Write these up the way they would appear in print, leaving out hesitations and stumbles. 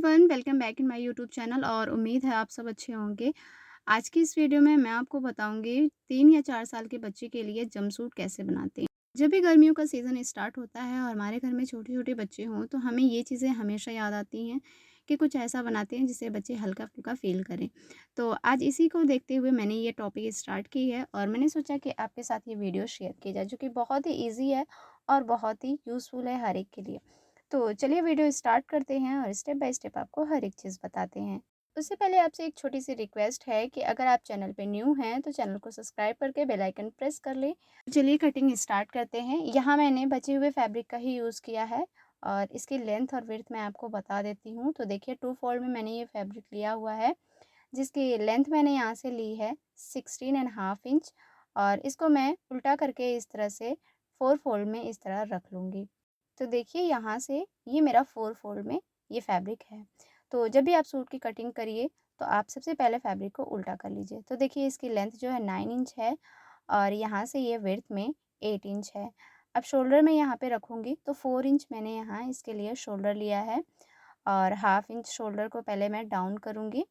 Everyone, welcome back in my YouTube channel और उम्मीद है आप सब अच्छे होंगे। आज की इस वीडियो में मैं आपको बताऊंगी 3 या 4 साल के बच्चे के लिए जंपसूट कैसे बनाते हैं। जब भी गर्मियों का सीज़न स्टार्ट होता है और हमारे घर में छोटे-छोटे बच्चे हों तो हमें ये चीज़ें हमेशा याद आती हैं कि कुछ ऐसा बनाते हैं जिससे बच्चे हल्का-फुल्का फ़ील करें। तो आज इसी को देखते हुए मैंने ये टॉपिक स्टार्ट की है और मैंने सोचा कि आपके साथ ये वीडियो शेयर की जाए, जो कि बहुत ही ईज़ी है और बहुत ही यूज़फुल है हर एक के लिए। तो चलिए वीडियो स्टार्ट करते हैं और स्टेप बाय स्टेप आपको हर एक चीज़ बताते हैं। उससे पहले आपसे एक छोटी सी रिक्वेस्ट है कि अगर आप चैनल पे न्यू हैं तो चैनल को सब्सक्राइब करके बेल आइकन प्रेस कर लें। चलिए कटिंग स्टार्ट करते हैं। यहाँ मैंने बचे हुए फैब्रिक का ही यूज़ किया है और इसकी लेंथ और विड्थ मैं आपको बता देती हूँ। तो देखिए 2 फोल्ड में मैंने ये फैब्रिक लिया हुआ है, जिसकी लेंथ मैंने यहाँ से ली है 16.5 इंच और इसको मैं उल्टा करके इस तरह से 4 फोल्ड में इस तरह रख लूँगी। तो देखिए यहाँ से ये मेरा 4 फोल्ड में ये फैब्रिक है। तो जब भी आप सूट की कटिंग करिए तो आप सबसे पहले फैब्रिक को उल्टा कर लीजिए। तो देखिए इसकी लेंथ जो है 9 इंच है और यहाँ से ये विड्थ में 8 इंच है। अब शोल्डर मैं यहाँ पे रखूँगी तो 4 इंच मैंने यहाँ इसके लिए शोल्डर लिया है और हाफ इंच शोल्डर को पहले मैं डाउन करूँगी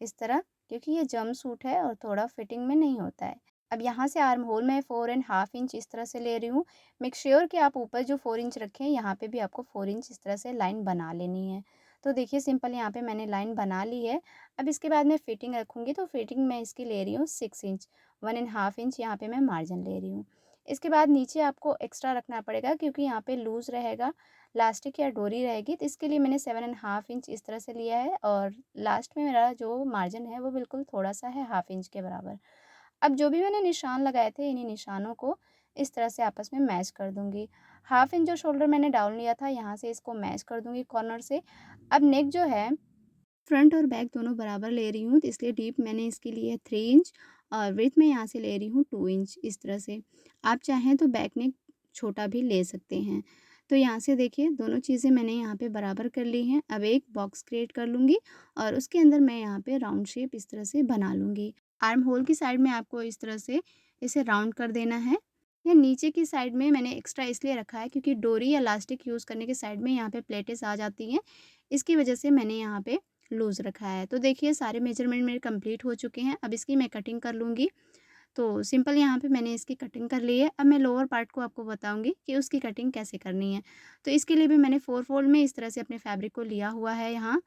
इस तरह, क्योंकि ये जंप सूट है और थोड़ा फिटिंग में नहीं होता है। अब यहाँ से आर्म होल मैं 4.5 इंच इस तरह से ले रही हूँ। मेक श्योर कि आप ऊपर जो 4 इंच रखें यहाँ पे भी आपको 4 इंच इस तरह से लाइन बना लेनी है। तो देखिए सिंपल यहाँ पे मैंने लाइन बना ली है। अब इसके बाद मैं फिटिंग रखूँगी तो फिटिंग मैं इसकी ले रही हूँ 6 इंच, 1.5 इंच यहाँ पे मैं मार्जिन ले रही हूँ। इसके बाद नीचे आपको एक्स्ट्रा रखना पड़ेगा क्योंकि यहाँ पे लूज़ रहेगा, लास्टिक या डोरी रहेगी, तो इसके लिए मैंने 7.5 इंच इस तरह से लिया है और लास्ट में मेरा जो मार्जिन है वो बिल्कुल थोड़ा-सा है, हाफ इंच के बराबर। अब जो भी मैंने निशान लगाए थे इन्हीं निशानों को इस तरह से आपस में मैच कर दूँगी। हाफ इंच जो शोल्डर मैंने डाउन लिया था यहाँ से इसको मैच कर दूँगी कॉर्नर से। अब नेक जो है फ्रंट और बैक दोनों बराबर ले रही हूँ, तो इसलिए डीप मैंने इसके लिए 3 इंच और विड्थ मैं यहाँ से ले रही हूँ 2 इंच इस तरह से। आप चाहें तो बैक नेक छोटा भी ले सकते हैं। तो यहाँ से देखिए दोनों चीज़ें मैंने यहाँ पे बराबर कर ली हैं। अब एक बॉक्स क्रिएट कर लूँगी और उसके अंदर मैं यहाँ पे राउंड शेप इस तरह से बना लूँगी। आर्म होल की साइड में आपको इस तरह से इसे राउंड कर देना है। या नीचे की साइड में मैंने एक्स्ट्रा इसलिए रखा है क्योंकि डोरी या इलास्टिक यूज़ करने के साइड में यहाँ पे प्लेटें आ जाती हैं। इसकी वजह से मैंने यहाँ पे लूज़ रखा है। तो देखिए सारे मेजरमेंट मेरे कंप्लीट हो चुके हैं। अब इसकी मैं कटिंग कर लूँगी। तो सिंपल यहाँ पे मैंने इसकी कटिंग कर ली है। अब मैं लोअर पार्ट को आपको बताऊँगी कि उसकी कटिंग कैसे करनी है। तो इसके लिए भी मैंने 4 फोल्ड में इस तरह से अपने फैब्रिक को लिया हुआ है यहाँ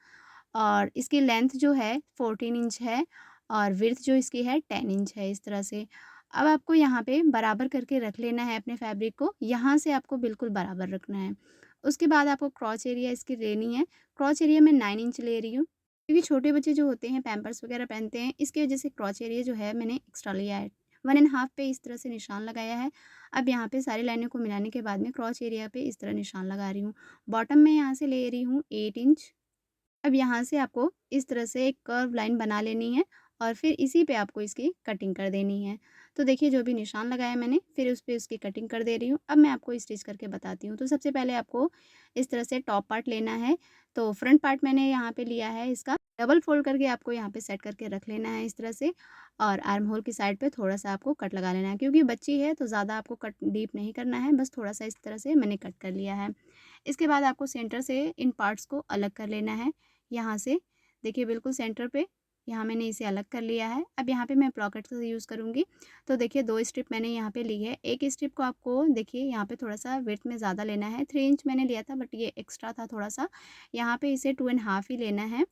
और इसकी लेंथ जो है 14 इंच है और विड्थ जो इसकी है 10 इंच है इस तरह से। अब आपको यहाँ पे बराबर करके रख लेना है अपने फैब्रिक को। यहाँ से आपको बिल्कुल बराबर रखना है। उसके बाद आपको क्रॉच एरिया इसकी लेनी है। क्रॉच एरिया मैं 9 इंच ले रही हूँ। क्योंकि छोटे बच्चे जो होते हैं पैम्पर्स वगैरह पहनते हैं, इसकी वजह से क्रॉच एरिया जो है मैंने एक्स्ट्रा लिया है। 1.5 पे इस तरह से निशान लगाया है। अब यहाँ पे सारी लाइनों को मिलाने के बाद में क्रॉच एरिया पे इस तरह निशान लगा रही हूँ। बॉटम में यहाँ से ले रही हूँ 8 इंच। अब यहाँ से आपको इस तरह से एक कर्व लाइन बना लेनी है और फिर इसी पे आपको इसकी कटिंग कर देनी है। तो देखिए जो भी निशान लगाया मैंने फिर उस पे उसकी कटिंग कर दे रही हूँ। अब मैं आपको स्टिच करके बताती हूँ। तो सबसे पहले आपको इस तरह से टॉप पार्ट लेना है। तो फ्रंट पार्ट मैंने यहाँ पे लिया है इसका डबल फोल्ड करके आपको यहाँ पे सेट करके रख लेना है इस तरह से और आर्म होल की साइड पे थोड़ा-सा आपको कट लगा लेना है। क्योंकि बच्ची है तो ज़्यादा आपको कट डीप नहीं करना है, बस थोड़ा-सा इस तरह से मैंने कट कर लिया है। इसके बाद आपको सेंटर से इन पार्ट्स को अलग कर लेना है। यहाँ से देखिए बिल्कुल सेंटर पे यहाँ मैंने इसे अलग कर लिया है। अब यहाँ पे मैं पॉकेट का यूज़ करूँगी। तो देखिए 2 स्ट्रिप मैंने यहाँ पे ली है। एक स्ट्रिप को आपको देखिए यहाँ पे थोड़ा-सा विड्थ में ज़्यादा लेना है। 3 इंच मैंने लिया था बट ये एक्स्ट्रा था थोड़ा-सा। यहाँ पे इसे 2.5 ही लेना है।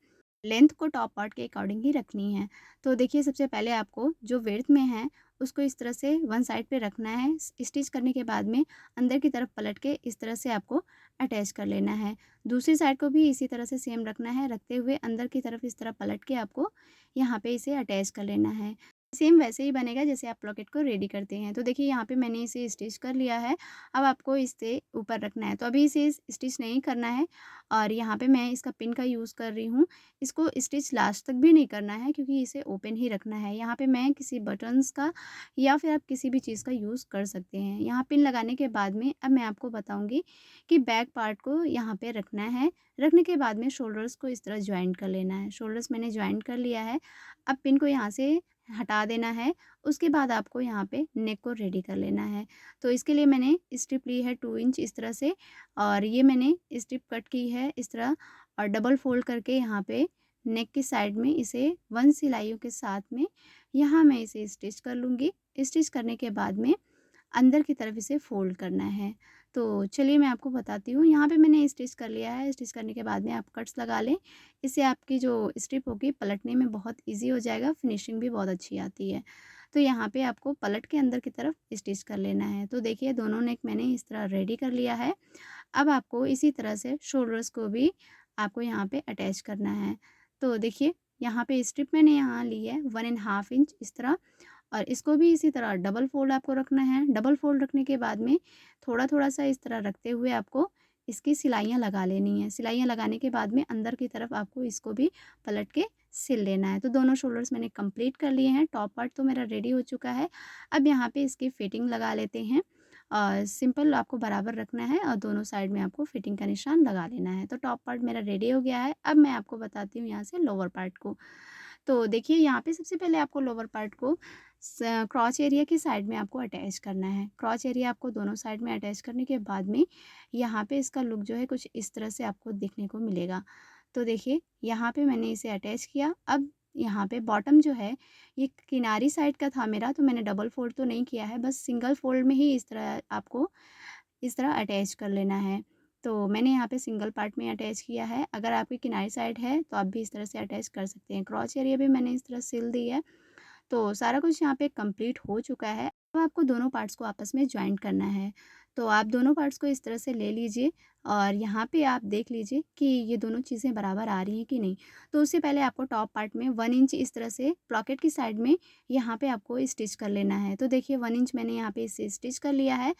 लेंथ को टॉप पार्ट के अकॉर्डिंग ही रखनी है। तो देखिए सबसे पहले आपको जो विड्थ में है उसको इस तरह से वन साइड पे रखना है। स्टिच करने के बाद में अंदर की तरफ पलट के इस तरह से आपको अटैच कर लेना है। दूसरी साइड को भी इसी तरह से सेम रखना है, रखते हुए अंदर की तरफ इस तरह पलट के आपको यहाँ पे इसे अटैच कर लेना है। सेम वैसे ही बनेगा जैसे आप लॉकेट को रेडी करते हैं। तो देखिए यहाँ पे मैंने इसे स्टिच कर लिया है। अब आपको इसे ऊपर रखना है। तो अभी इसे स्टिच नहीं करना है और यहाँ पे मैं इसका पिन का यूज़ कर रही हूँ। इसको स्टिच लास्ट तक भी नहीं करना है क्योंकि इसे ओपन ही रखना है। यहाँ पे मैं किसी बटन्स का या फिर आप किसी भी चीज़ का यूज़ कर सकते हैं। यहाँ पिन लगाने के बाद में अब मैं आपको बताऊँगी कि बैक पार्ट को यहाँ पे रखना है। रखने के बाद में शोल्डर्स को इस तरह जॉइंट कर लेना है। शोल्डर्स मैंने जॉइंट कर लिया है। अब पिन को यहाँ से हटा देना है। उसके बाद आपको यहाँ पे नेक को रेडी कर लेना है। तो इसके लिए मैंने स्ट्रिप ली है 2 इंच इस तरह से और ये मैंने स्ट्रिप कट की है इस तरह और डबल फ़ोल्ड करके यहाँ पे नेक की साइड में इसे 1 सिलाइयों के साथ में यहाँ मैं इसे स्टिच कर लूँगी। स्टिच करने के बाद में अंदर की तरफ इसे फ़ोल्ड करना है। तो चलिए मैं आपको बताती हूँ। यहाँ पे मैंने स्टिच कर लिया है। स्टिच करने के बाद में आप कट्स लगा लें। इससे आपकी जो स्ट्रिप होगी पलटने में बहुत ईज़ी हो जाएगा, फिनिशिंग भी बहुत अच्छी आती है। तो यहाँ पे आपको पलट के अंदर की तरफ स्टिच कर लेना है। तो देखिए दोनों नेक मैंने इस तरह रेडी कर लिया है। अब आपको इसी तरह से शोल्डर्स को भी आपको यहाँ पे अटैच करना है। तो देखिए यहाँ पे स्ट्रिप मैंने यहाँ ली है 1.5 इंच इस तरह, और इसको भी इसी तरह डबल फ़ोल्ड आपको रखना है। डबल फ़ोल्ड रखने के बाद में थोड़ा-थोड़ा सा इस तरह रखते हुए आपको इसकी सिलाइयाँ लगा लेनी है। सिलाइयाँ लगाने के बाद में अंदर की तरफ आपको इसको भी पलट के सिल लेना है। तो दोनों शोल्डर्स मैंने कंप्लीट कर लिए हैं। टॉप पार्ट तो मेरा रेडी हो चुका है। अब यहाँ पे इसकी फिटिंग लगा लेते हैं। सिंपल आपको बराबर रखना है और दोनों साइड में आपको फिटिंग का निशान लगा लेना है। तो टॉप पार्ट मेरा रेडी हो गया है। अब मैं आपको बताती हूँ यहाँ से लोअर पार्ट को। तो देखिए यहाँ पे सबसे पहले आपको लोअर पार्ट को क्रॉच एरिया की साइड में आपको अटैच करना है। क्रॉच एरिया आपको दोनों साइड में अटैच करने के बाद में यहाँ पे इसका लुक जो है कुछ इस तरह से आपको देखने को मिलेगा। तो देखिए यहाँ पे मैंने इसे अटैच किया। अब यहाँ पे बॉटम जो है ये किनारी साइड का था मेरा, तो मैंने डबल फोल्ड तो नहीं किया है, बस सिंगल फोल्ड में ही इस तरह आपको इस तरह अटैच कर लेना है। तो मैंने यहाँ पे सिंगल पार्ट में अटैच किया है। अगर आपकी किनारी साइड है तो आप भी इस तरह से अटैच कर सकते हैं। क्रॉच एरिया भी मैंने इस तरह सिल दी है। तो सारा कुछ यहाँ पे कंप्लीट हो चुका है। अब आपको दोनों पार्ट्स को आपस में जॉइंट करना है। तो आप दोनों पार्ट्स को इस तरह से ले लीजिए और यहाँ पे आप देख लीजिए कि ये दोनों चीज़ें बराबर आ रही हैं कि नहीं। तो उससे पहले आपको टॉप पार्ट में 1 इंच इस तरह से पॉकेट की साइड में यहाँ पे आपको स्टिच कर लेना है। तो देखिए 1 इंच मैंने यहाँ पे इसे स्टिच कर लिया है।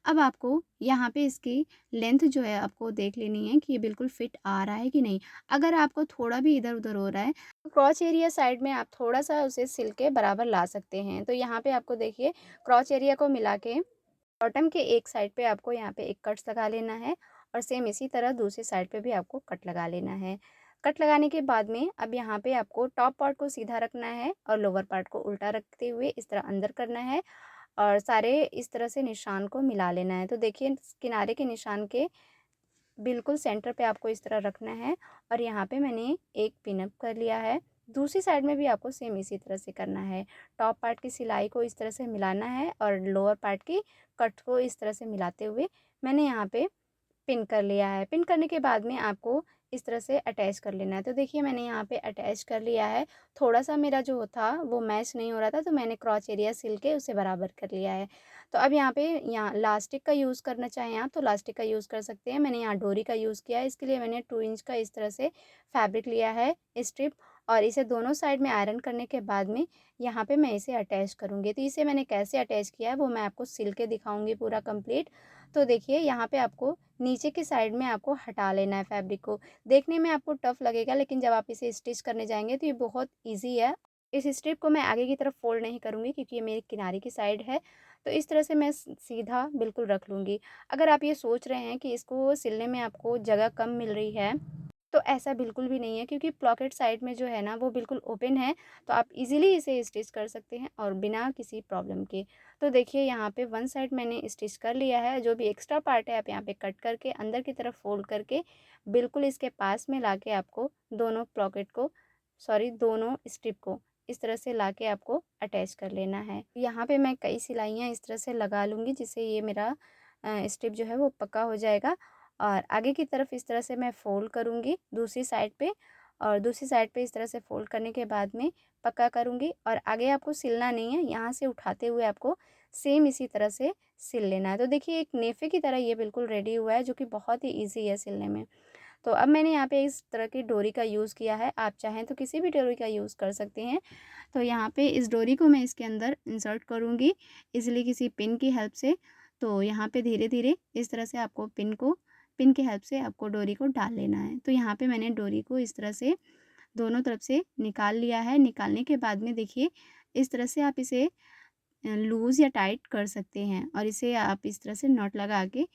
अब आपको यहाँ पे इसकी लेंथ जो है आपको देख लेनी है कि ये बिल्कुल फिट आ रहा है कि नहीं। अगर आपको थोड़ा भी इधर-उधर हो रहा है तो क्रॉच एरिया साइड में आप थोड़ा-सा उसे सिल के बराबर ला सकते हैं। तो यहाँ पे आपको देखिए क्रॉच एरिया को मिला के बॉटम के एक साइड पे आपको यहाँ पे एक कट्स लगा लेना है और सेम इसी तरह दूसरी साइड पे भी आपको कट लगा लेना है। कट लगाने के बाद में अब यहाँ पे आपको टॉप पार्ट को सीधा रखना है और लोअर पार्ट को उल्टा रखते हुए इस तरह अंदर करना है और सारे इस तरह से निशान को मिला लेना है। तो देखिए किनारे के निशान के बिल्कुल सेंटर पे आपको इस तरह रखना है और यहाँ पे मैंने एक पिन अप कर लिया है। दूसरी साइड में भी आपको सेम इसी तरह से करना है। टॉप पार्ट की सिलाई को इस तरह से मिलाना है और लोअर पार्ट की कट को इस तरह से मिलाते हुए मैंने यहाँ पे पिन कर लिया है। पिन करने के बाद में आपको इस तरह से अटैच कर लेना है। तो देखिए मैंने यहाँ पे अटैच कर लिया है। थोड़ा-सा मेरा जो था वो मैच नहीं हो रहा था, तो मैंने क्रॉच एरिया सिल के उसे बराबर कर लिया है। तो अब यहाँ लास्टिक का यूज़ करना चाहें आप तो लास्टिक का यूज़ कर सकते हैं। मैंने यहाँ डोरी का यूज़ किया है, इसके लिए मैंने 2 इंच का इस तरह से फैब्रिक लिया है स्ट्रिप और इसे दोनों साइड में आयरन करने के बाद में यहाँ पे मैं इसे अटैच करूँगी। तो इसे मैंने कैसे अटैच किया है वो मैं आपको सिल के दिखाऊँगी पूरा कंप्लीट। तो देखिए यहाँ पे आपको नीचे की साइड में आपको हटा लेना है फैब्रिक को। देखने में आपको टफ़ लगेगा लेकिन जब आप इसे स्टिच करने जाएँगे तो ये बहुत ईज़ी है। इस स्ट्रिप को मैं आगे की तरफ फ़ोल्ड नहीं करूँगी क्योंकि ये मेरी किनारे की साइड है। तो इस तरह से मैं सीधा बिल्कुल रख लूँगी। अगर आप ये सोच रहे हैं कि इसको सिलने में आपको जगह कम मिल रही है, तो ऐसा बिल्कुल भी नहीं है क्योंकि पॉकेट साइड में जो है ना वो बिल्कुल ओपन है, तो आप इजीली इसे स्टिच कर सकते हैं और बिना किसी प्रॉब्लम के। तो देखिए यहाँ पे वन साइड मैंने स्टिच कर लिया है, जो भी एक्स्ट्रा पार्ट है आप यहाँ पे कट करके अंदर की तरफ फोल्ड करके बिल्कुल इसके पास में लाके आपको दोनों पॉकेट को दोनों स्ट्रिप को इस तरह से लाके आपको अटैच कर लेना है। यहाँ पे मैं कई सिलाइयाँ इस तरह से लगा लूँगी जिससे ये मेरा स्ट्रिप जो है वो पक्का हो जाएगा। और आगे की तरफ इस तरह से मैं फ़ोल्ड करूँगी दूसरी साइड पे और दूसरी साइड पे इस तरह से फ़ोल्ड करने के बाद में पक्का करूँगी और आगे आपको सिलना नहीं है, यहाँ से उठाते हुए आपको सेम इसी तरह से सिल लेना है। तो देखिए एक नेफ़े की तरह ये बिल्कुल रेडी हुआ है जो कि बहुत ही ईज़ी है सिलने में। तो अब मैंने यहाँ पे इस तरह की डोरी का यूज़ किया है, आप चाहें तो किसी भी डोरी का यूज़ कर सकते हैं। तो यहाँ पे इस डोरी को मैं इसके अंदर इंसर्ट करूँगी इज़िली किसी पिन की हेल्प से। तो यहाँ पे धीरे-धीरे इस तरह से आपको पिन की हेल्प से आपको डोरी को डाल लेना है। तो यहाँ पे मैंने डोरी को इस तरह से दोनों तरफ से निकाल लिया है। निकालने के बाद में देखिए इस तरह से आप इसे लूज़ या टाइट कर सकते हैं और इसे आप इस तरह से नॉट लगा के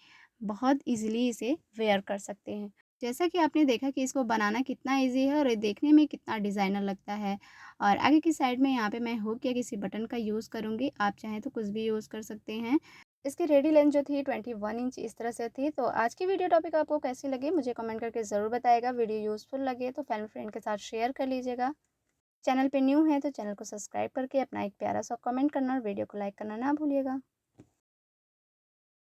बहुत ईज़िली इसे वेयर कर सकते हैं। जैसा कि आपने देखा कि इसको बनाना कितना ईज़ी है और ये देखने में कितना डिज़ाइनर लगता है। और आगे की साइड में यहाँ पे मैं हुक या किसी बटन का यूज़ करूँगी। आप चाहें तो कुछ भी यूज़ कर सकते हैं। इसकी रेडी लेंथ जो थी 21 इंच इस तरह से थी। तो आज की वीडियो टॉपिक आपको कैसी लगी मुझे कमेंट करके ज़रूर बताइएगा। वीडियो यूज़फुल लगे तो फैमिली फ्रेंड के साथ शेयर कर लीजिएगा। चैनल पे न्यू है तो चैनल को सब्सक्राइब करके अपना एक प्यारा सा कमेंट करना और वीडियो को लाइक करना ना भूलिएगा।